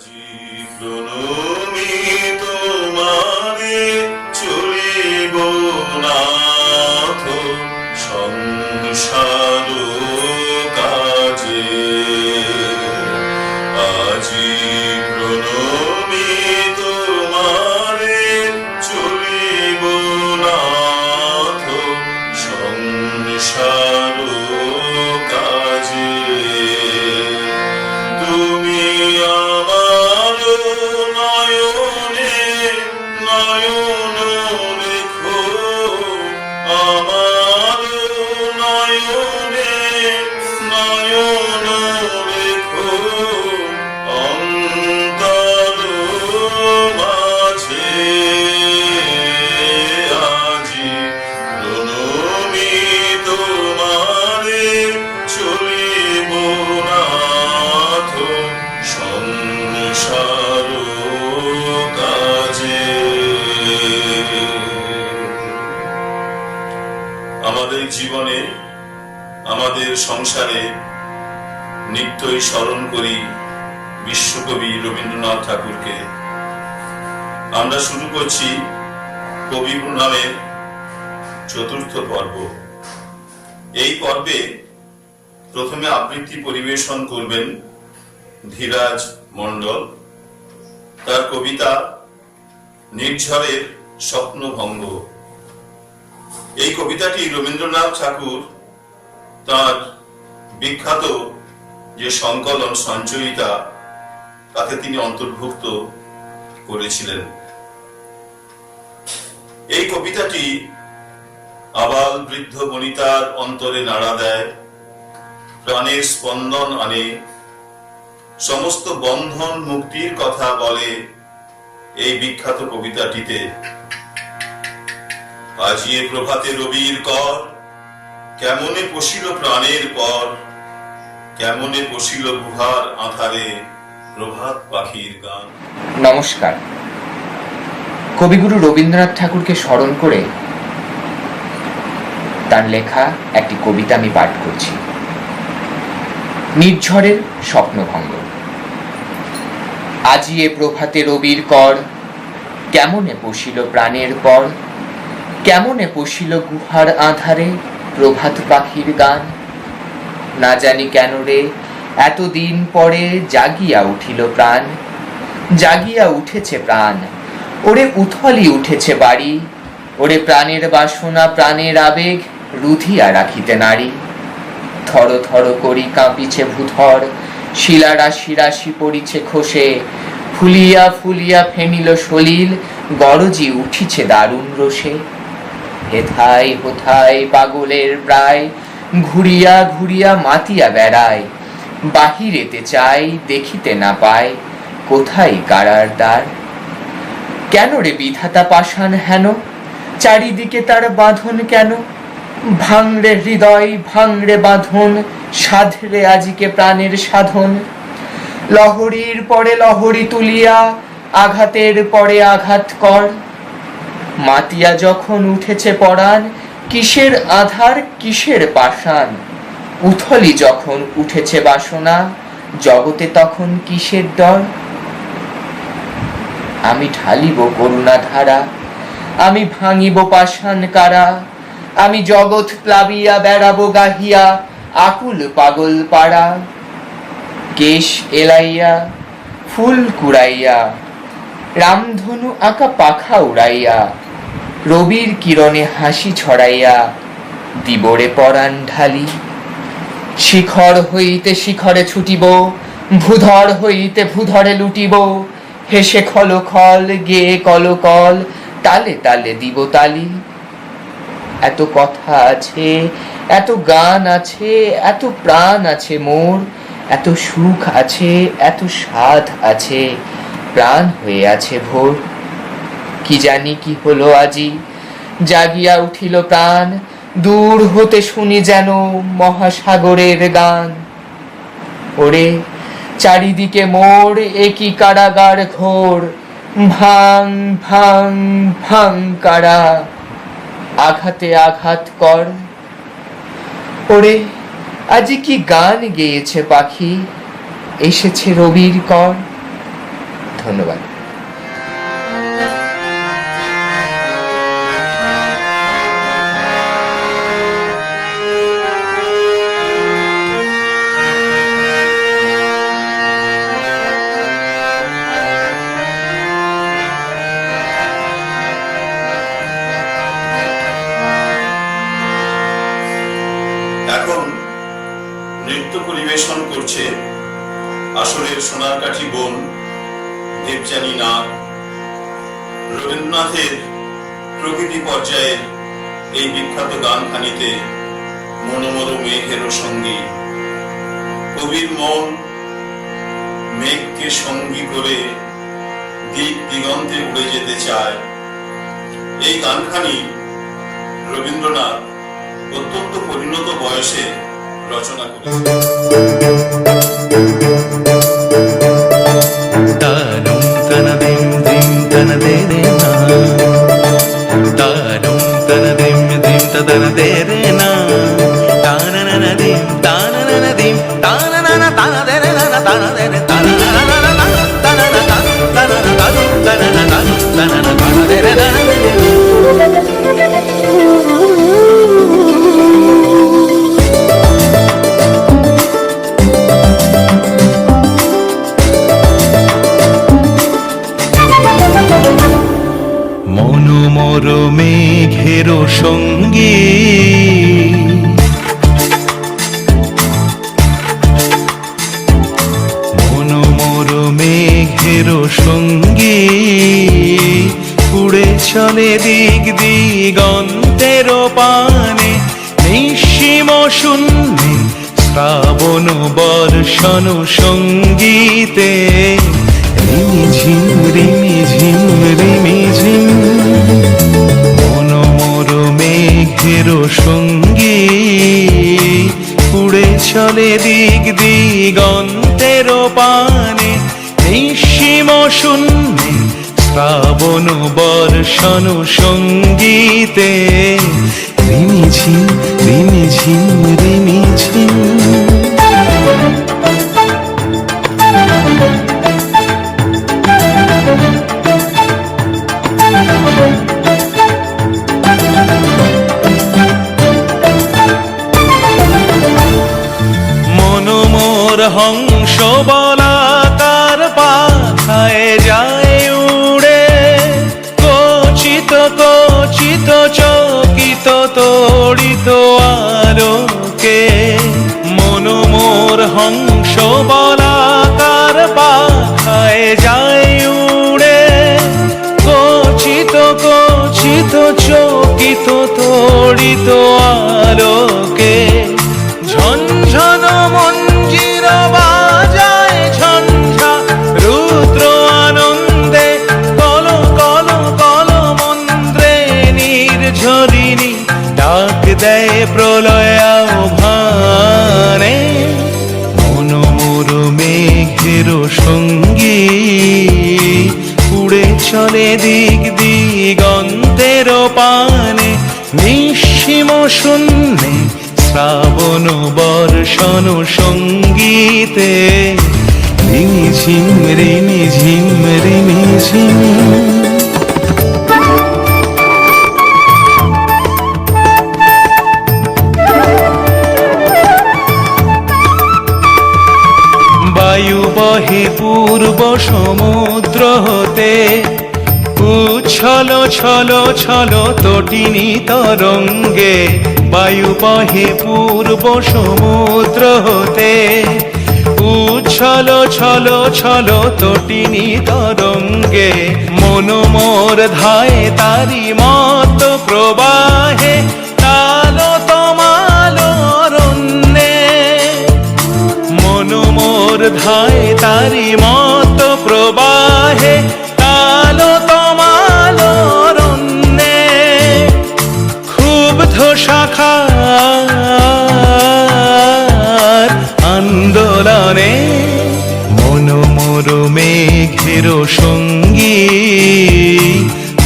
আজি প্রণমি তোমারে চলিব নাথ সংসার কাজে। আজি প্রণমি তোমারে চলিব নাথ সংসার কাজে। তুমি আমার নয়নে নয়ন রেখো, আমার নয়নে নয়ন রেখো, অন্তর মাঝে আজি প্রণমি তোমারে চলিব নাথ সংসার কাজে। আমাদের জীবনে, আমাদের সংসারে নিত্যই স্মরণ করি বিশ্বকবি রবীন্দ্রনাথ ঠাকুরকে। আমরা শুরু করছি কবি প্রণামের চতুর্থ পর্ব। এই পর্বে প্রথমে আবৃত্তি পরিবেশন করবেন ধীরাজ মণ্ডল। তার কবিতা নির্ঝরের স্বপ্নভঙ্গ। এই কবিতাটি রবীন্দ্রনাথ ঠাকুর তার বিখ্যাত যে সংকলন সঞ্চয়িতা তাতে তিনি অন্তর্ভুক্ত করেছিলেন। এই কবিতাটি আবাল বৃদ্ধ বনিতার অন্তরে নাড়া দেয়, প্রাণের স্পন্দন আনে, সমস্ত বন্ধন মুক্তির কথা বলে এই বিখ্যাত কবিতাটিতে। আজিয়ে প্রভাতে রবির কর, কেমনে পশিল প্রাণের পর, কেমনে পশিল গুহার আঁধারে প্রভাত পাখির গান। নমস্কার। কবিগুরু রবীন্দ্রনাথ ঠাকুরকে স্মরণ করে তার লেখা একটি কবিতা আমি পাঠ করছি। নির্ঝরের স্বপ্নভঙ্গ। আজিয়ে প্রভাতে রবির কর, কেমনে পশিল প্রাণের পর, কেমনে পশিল গুহার আঁধারে প্রভাত পাখির গান। না জানি কেন রে এতদিন পরে জাগিয়া উঠিল প্রাণ, জাগিয়া উঠেছে প্রাণ, ওরে উথলি উঠেছে বাড়ি, ওরে প্রাণের বাসনা প্রাণের আবেগ রুধিয়া রাখিতে নারী। থর থর করি কাঁপিছে ভূধর, শিলা রাশি রাশি পড়িছে খসে, ফুলিয়া ফুলিয়া ফেনিল সলিল, গরজি উঠিছে দারুণ রোষে। হেথায় হোথায় পাগলের প্রায়, ঘুরিয়া ঘুরিয়া মাতিয়া বেড়ায়, বাহিরেতে চাই দেখিতে না পায়, কোথায় কারার দ্বার। কেন রে বিধাতা পাষাণ হেন, চারিদিকে তার বাঁধন কেন, ভাঙড়ে হৃদয় ভাঙড়ে বাঁধন, সাধরে আজিকে প্রাণের সাধন। লহরীর পরে লহরী তুলিয়া, আঘাতের পরে আঘাত কর। মাতিয়া যখন উঠেছে পরাণ, কিসের আধার কিসের পাষাণ। উথলি যখন উঠেছে বাসনা, জগতে তখন কিসের ডর। আমি ঢালিব করুণা ধারা, আমি ভাঙিব পাষাণ কারা, আমি জগৎ প্লাবিয়া বেড়াবো গাহিয়া আকুল পাগল পাড়া। কেশ এলাইয়া ফুল কুড়াইয়া, রামধনু আঁকা পাখা উড়াইয়া, রবির কিরণে হাসি ছড়াইয়া দিবরে পরাণ ঢালি। শিখর হইতে শিখরে ছুটিব, ভূধর হইতে ভূধরে লুটিব, হেসে খল খল গেয়ে কল কল, তালে তালে দিব তালি। এত কথা আছে, এত গান আছে, এত প্রাণ আছে মোর, এত সুখ আছে, এত স্বাদ আছে, প্রাণ হয়ে আছে ভোর। কি জানি কি হলো আজি, জাগিয়া উঠিল প্রাণ, দূর হতে শুনি যেন মহাসাগরের গান। ওরে চারিদিকে মোর একই কারাগার ঘোর, ভাঙ ভাঙ ভাঙ কারা, আঘাতে আঘাত কর। ওরে আজি কি গান গেয়েছে পাখি, এসেছে রবির কর। ধন্যবাদ। এখন নৃত্য পরিবেশন করছে আসরের সোনারকাঠি বোন দেবযানী নাগ। রবীন্দ্রনাথের প্রকৃতি পর্যায়ের এই বিখ্যাত গানখানিতে মনোমর মেঘেরও সঙ্গী, কবির মন মেঘকে সঙ্গী করে দিক দিগন্তে উড়ে যেতে চায়। এই গানখানি রবীন্দ্রনাথ অত্যন্ত পরিণত বয়সে রচনা করেছেন। তানুম তনদিম দিম তনদেরে না, তানুম তনদিম দিম তনদেরে না, তানননদিম তানননদিম তাননন তানদেরে না তানদেরে তাননননন তাননন তাননন তাননন তানদেরে না। মনোমর মেঘের সঙ্গী, মনোমর মেঘের সঙ্গী, উড়ে চলে দিক দিগন্তের পানে, নিঃসীম শূন্যে শ্রাবণ বর্ষণ সঙ্গীতে, রিমিঝিম রিমিঝিম রিমিঝিম। মনোমর মেঘের সঙ্গী, উড়ে চলে দিক দিগন্তের পানে, নিঃসীম শূন্যে শ্রাবণ বর্ষণ সঙ্গীতে, রিমিঝিম রিমিঝিম রিমিঝিম। মনোমর হংস বলাকার পাখায় যায় উড়ে, কচিত কচিত চকিত তড়িত আলোকে। মনোমর হংস বলাকার পাখায় যায় উড়ে, কচিত কচিত চকিত তড়িত আলোকে। ঝনঝন মঞ্জির বাজায় ঝঞ্ঝা রুদ্র আনন্দে, কল কল কল মন্ত্রে নির্ঝরিণী ডাক দেয় প্রলয় আহ্বানে। মনোমর মেঘের সঙ্গী, উড়ে চলে দিক দিগন্তের পানে, নিঃসীম শূন্যে শ্রাবণ বর্ষণ সঙ্গীতে, রিমিঝিম রিমিঝিম রিমিঝিম। বায়ু বহে পূর্ব সমুদ্র হতে, উচ্ছল ছল ছল তটিনী তরঙ্গে। বায়ু বহে পূর্ব সমুদ্র হতে, উচ্ছল ছল ছল তটিনী তরঙ্গে। মনোমর ধায় তারি মত প্রবাহে, তালো তমাল অরণ্যে। মনোমর ধায় তারি মত প্রবাহে, তালো তমাল অরণ্যে। ক্ষুব্ধ শাখার আন্দোলনে, মনোমর মেঘের সঙ্গী,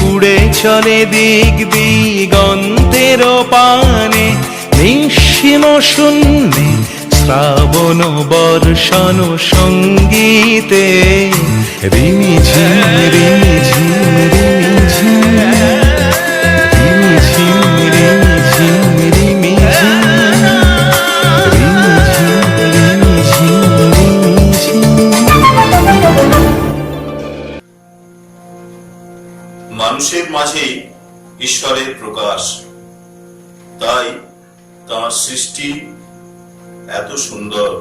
উড়ে চলে দিক দিগন্তের পানে, নিঃসীম শূন্যে শ্রাবণ বর্ষণ সঙ্গীতে রিমিঝিম রিমিঝিম রিমিঝিম রিমিঝিম রিমিঝিম রিমিঝিম রিমিঝিম রিমিঝিম মানুষের মাঝেই ঈশ্বরের প্রকাশ, তাই তাঁর সৃষ্টি এত সুন্দর।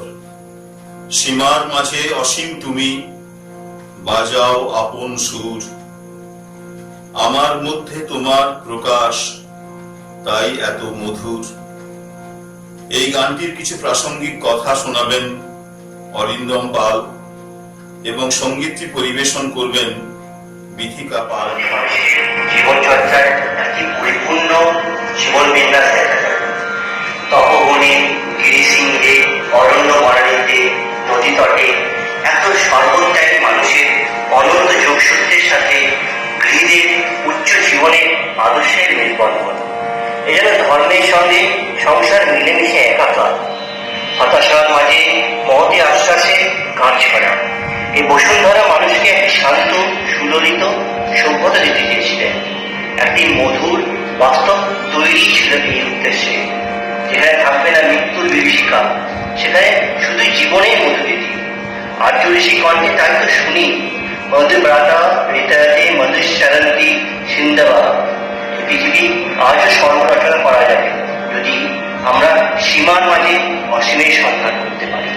সীমার মাঝে অসীম তুমি, বাজাও আপন সুর, আমার মধ্যে তোমার প্রকাশ, তাই এত মধুর। এই গানটির কিছু প্রাসঙ্গিক কথা শোনাবেন অরিন্দম পাল এবং সঙ্গীতটি পরিবেশন করবেন বিথিকা পাল। জীবনচর্চার একটি পরিপূর্ণ জীবন বিন্যাস দেখা যায়। তপবনে, গিরিশৃঙ্গে, অরণ্য বনানীতে, নদী তটে এত সর্বত্যাগী মানুষের অনন্ত যোগসূত্রের সাথে গৃহীদের উচ্চ জীবনের আদর্শের মেলবন্ধন। এজন্য ধর্মের সঙ্গে সংসার মিলেমিশে একাকার। হতাশার মাঝে মহতি আশ্বাসে গান ছড়া। এই বসুন্ধরা মানুষকে একটি শান্ত, সুললিত সভ্যতা দিতে চেয়েছিলেন। একটি মধুর বাস্তব তৈরি ছিল এই উদ্দেশ্যে, যেখানে থাকবে না মৃত্যুর বিভীষিকা, সেখানে শুধুই জীবনের মধুরীতি। আর্য ঋষি কণ্ঠে তাই তো শুনি, মধুব্রাতা ঋতাতে মধুশরন্তি সিন্ধবা। এই পৃথিবী আজও সর্বরচনা করা যাবে যদি আমরা সীমার মাঝে অসীমের সন্ধান করতে পারি।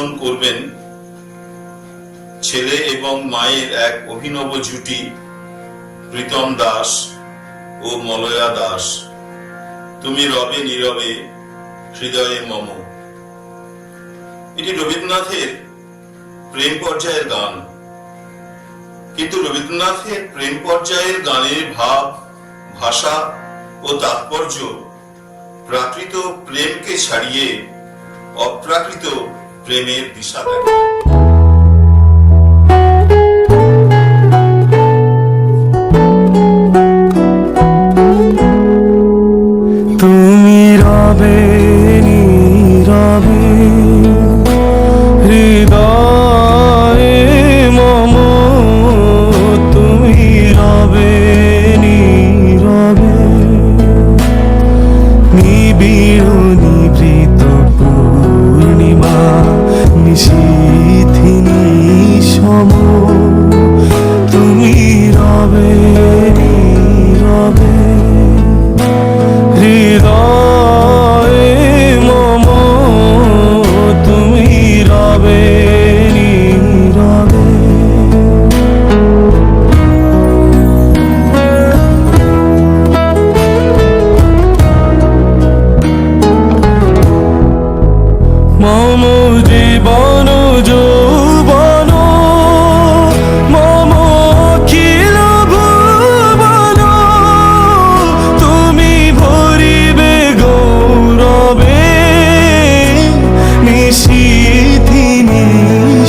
পরিবেশন করবেন ছেলে এবং মায়ের এক অভিনব জুটি, প্রীতম দাস ও মলয়া দাস। তুমি রবে নীরবে হৃদয়ে মম। এটি রবীন্দ্রনাথের প্রেম পর্যায়ের গান, কিন্তু রবীন্দ্রনাথের প্রেম পর্যায়ের গানের ভাব, ভাষা ও তাৎপর্য প্রাকৃত প্রেমকে ছাড়িয়ে অপ্রাকৃত প্রেমের দিশা দেখায়। তুমি রবে নীরবে হৃদয়ে মম, তুমি রবে নীরবে নিবিড় নিভৃত পূর্ণিমা নিশীথিনী সম, তুমি রবে নীরবে হৃদয়ে মম, তুমি রবে নীরবে। মম জীবন যৌবন মম অখিল ভুবন, তুমি ভরিবে গৌরবে নিশীথিনী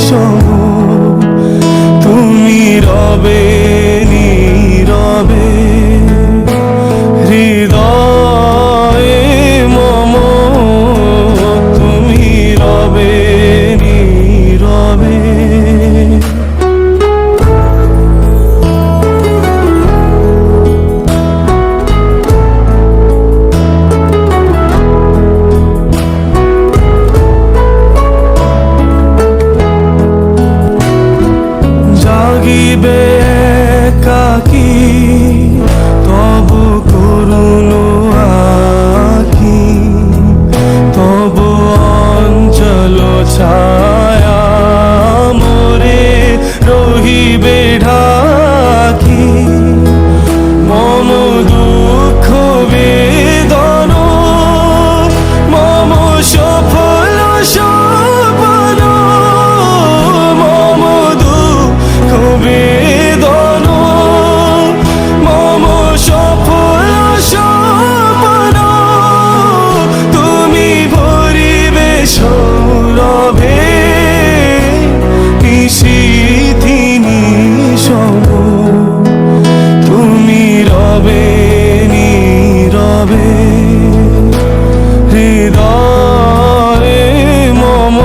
সম, তুমি রবে নীরবে হৃদয়ে মম, তুমি রবে নীরবে। জাগিবে একাকী তব করুণ আখি, তব অঞ্চল ছায়া মোরে রহিবে ঢাকি, মম দুঃখ বেদন মম সফল সপন, মম দুঃখ বেদন মম সফল সপন, তুমি ভরিবে সৌরভে নিশীথিনী সম, তুমি রবে নীরবে হৃদয়ে মম,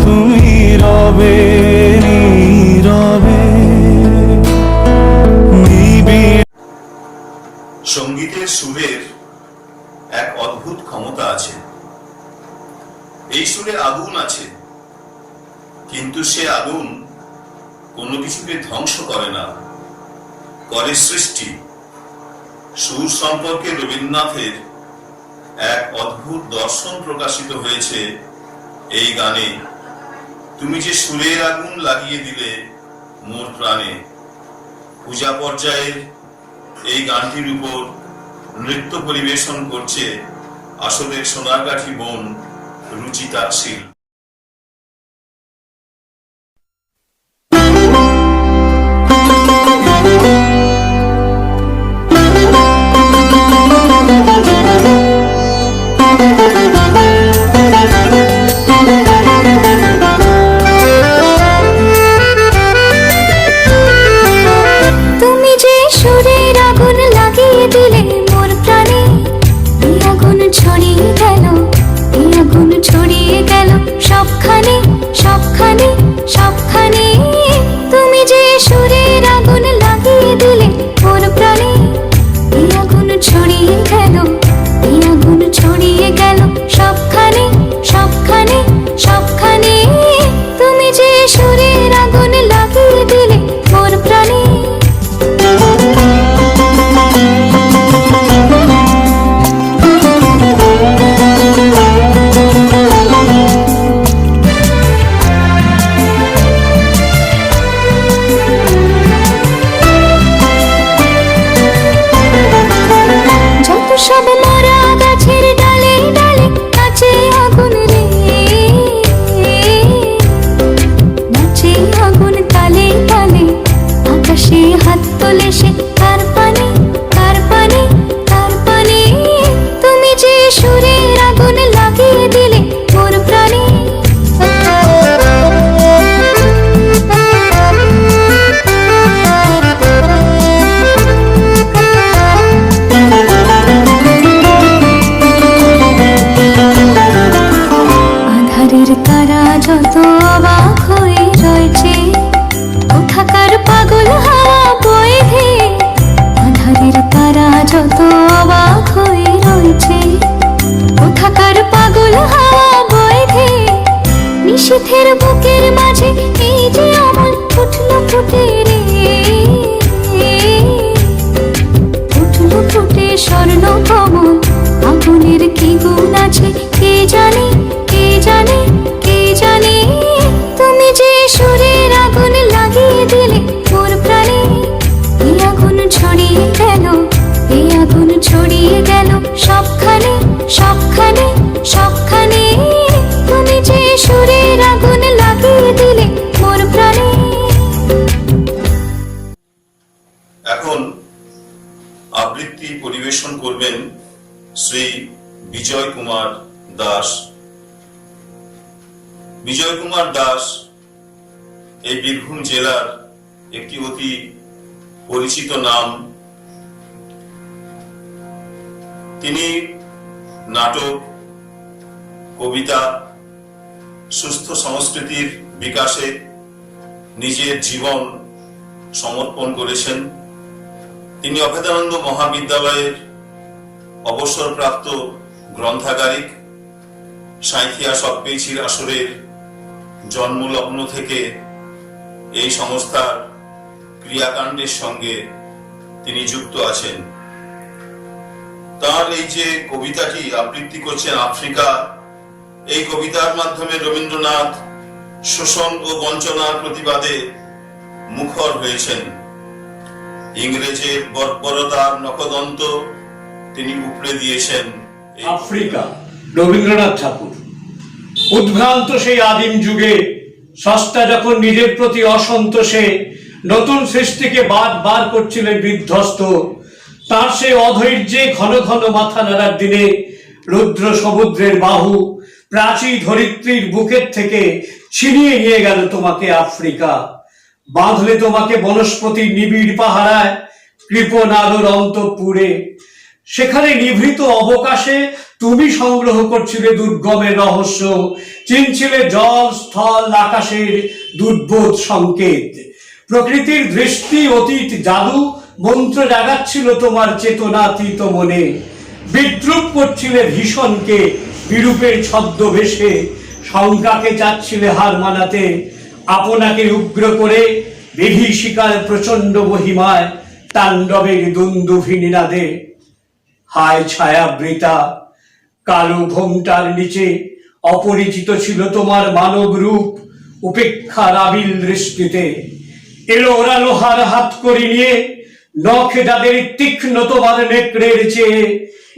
তুমি রবে নীরবে নিবিড়। সঙ্গীতের সুরের এক অদ্ভুত ক্ষমতা আছে। এই সুরে আগুন আছে, কিন্তু সে আগুন কোনো কিছুকে ধ্বংস করে না, করে সৃষ্টি। সুর সম্পর্কে রবীন্দ্রনাথের এক অদ্ভুত দর্শন প্রকাশিত হয়েছে এই গানে। তুমি যে সুরের আগুন লাগিয়ে দিলে মোর প্রাণে। পূজা পর্যায়ের এই গানটির উপর নৃত্য পরিবেশন করছে আসলের সোনারগাঁঠি বোন রুচিতা শীল। তুমি যে সুরের আগুন লাগিয়ে দিলে মোর প্রাণে, এই আগুন ছড়িয়ে গেল, এই আগুন ছড়িয়ে গেল তোলে সে কার পানে, কার পানে, কার পানে। তুমি যে সুরের আগুন লাগিয়ে দিলে মোর প্রাণে। আধারের তারা যত অবাক হয়ে রয়েছে, কোথাকার পাগল হাওয়া বয়ে ধেয়ে। আধারের তারা যত অবাক হয়ে রয়েছে, কোথাকার পাগল হাওয়া বয়ে ধেয়ে। নিশীথের বুকের মাঝে এই যে অমল উঠলো ফুটে রে, উঠলো ফুটে স্বর্ণ কমল। আগুনের কি গুণ আছে কে জানে, কে জানে, কে জানে। তুমি যে সুরের আগুন লাগিয়ে দিলে মোর প্রাণে। এই আগুন ছড়িয়ে গেল, এই আগুন ছড়িয়ে গেল সবখানে, সবখানে, সবখানে। তুমি যে সুরের আগুন লাগিয়ে দিলে মোর প্রাণে। এখন আবৃত্তি পরিবেশন করবেন শ্রী বিজয় কুমার দাস। বিজয় কুমার দাস এই বীরভূম জেলার একটি অতি পরিচিত নাম। তিনি নাটক, কবিতা, সুস্থ সংস্কৃতির বিকাশে নিজের জীবন সমর্পণ করেছেন। তিনি অভেদানন্দ মহাবিদ্যালয়ের অবসরপ্রাপ্ত গ্রন্থাগারিক। সাঁইথিয়া সবপেছির আসরের জন্মলগ্ন থেকে এই সংস্থার ক্রিয়াকাণ্ডের সঙ্গে তিনি যুক্ত আছেন। তার এই যে কবিতাটি আবৃত্তি করছেন আফ্রিকা, এই কবিতার মাধ্যমে রবীন্দ্রনাথ শোষণ ও বঞ্চনার প্রতিবাদে মুখর হয়েছেন। ইংরেজের বর্বরতার নখদন্ত তিনি উপড়ে দিয়েছেন। আফ্রিকা, রবীন্দ্রনাথ ঠাকুর। উদ্ভ্রান্ত সেই আদিম যুগে স্রষ্টা যখন নিজের প্রতি অসন্তোষে নতুন সৃষ্টিকে বার করছিলেন বিধ্বস্ত, তার সেই অধৈর্যে ঘন ঘন মাথা নাড়ার দিনে রুদ্র সমুদ্রের বাহু প্রাচী ধরিত্রীর বুকের থেকে ছিনিয়ে নিয়ে গেল তোমাকে আফ্রিকা। বাঁধলে তোমাকে বনস্পতির নিবিড় পাহারায়, কৃপণ আলোর অন্তঃপুরে। সেখানে নিভৃত অবকাশে তুমি সংগ্রহ করছিলে দুর্গমের রহস্য, চিনছিলে জল, স্থল, আকাশের দুর্বোধ সংকেত। প্রকৃতির দৃষ্টি, অতীত জাদু মন্ত্র জাগাচ্ছিল তোমার চেতনাতীত মনে। বিদ্রুপ করছিলে ভীষণকে বিরূপের ছদ্মবেশে, শঙ্কাকে চাচ্ছিলে হার মানাতে। আপনাকে উগ্র করে বিভীষিকার প্রচন্ড মহিমায়, তাণ্ডবের দুন্দুভি নিনাদে। হায় ছায়াবৃতা, কালো ঘোমটার নিচে অপরিচিত ছিল তোমার মানব রূপ। উপেক্ষার আবিল দৃষ্টিতে এলো ওরা লোহার হাত করে নিয়ে, নখে যাদের তীক্ষ্ণ তোমার নেকড়ের চেয়ে।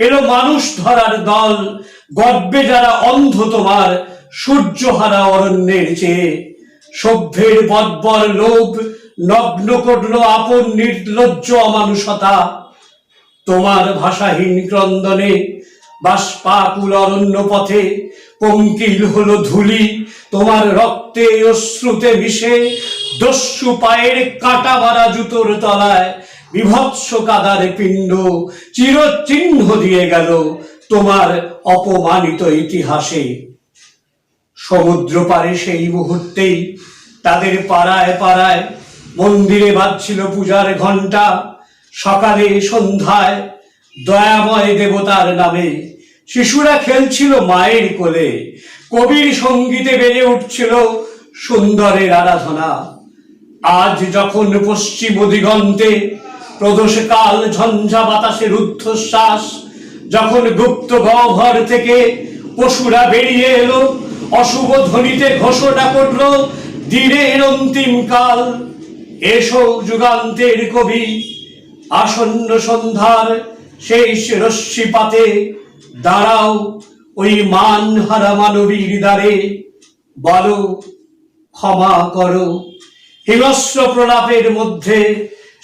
এলো মানুষ ধরার দল, গর্বে যারা অন্ধ তোমার সূর্যহারা অরণ্যের চেয়ে। সভ্যের বর্বর লোভ নগ্ন করলো আপন নির্লজ্জ অমানুষতা। তোমার ভাষাহীন ক্রন্দনে বাষ্পাকুল অরণ্য পথে পঙ্কিল হলো ধুলি তোমার রক্তে অশ্রুতে মিশে। দস্যু পায়ের কাঁটা মারা জুতোর তলায় বিভৎস কাদার পিণ্ড চিরচিহ্ন দিয়ে গেল তোমার অপমানিত ইতিহাসে। সমুদ্র পারে সেই মুহূর্তেই তাদের পাড়ায় পাড়ায় মন্দিরে বাজছিল পূজার ঘণ্টা। সকালে সন্ধ্যায় দয়াময় দেবতার নামে শিশুরা খেলছিল মায়ের কোলে। কবির সঙ্গীতে বেজে উঠছিল সুন্দরের আরাধনা। আজ যখন পশ্চিম দিগন্তে প্রদোষ কাল ঝঞ্ঝা বাতাসের রুদ্ধশ্বাস, যখন গুপ্ত গহ্বর থেকে পশুরা বেরিয়ে এলো, অশুভ ধ্বনিতে ঘোষণা করল দিনের অন্তিম কাল। এসো যুগান্তের কবি, আসন্ন সন্ধ্যার শেষ রশ্মিপাতে দাঁড়াও ওই মানহারা মানবীর দ্বারে। বলো ক্ষমা করো, হিংস্র প্রলাপের মধ্যে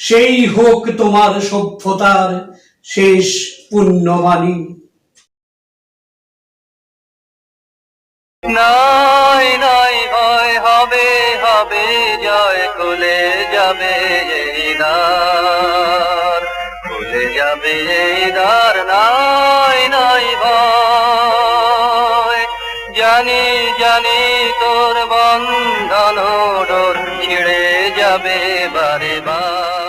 সেই হোক তোমার সভ্যতার শেষ পুণ্যবাণী। নাই নাই ভয় হবে হবে জয়, খুলে যাবে এই দ্বার, খুলে যাবে এই দ্বার, নাই নাই ভয়। জানি জানি তোর বন্ধন ডোর ছিঁড়ে যাবে বারে বার।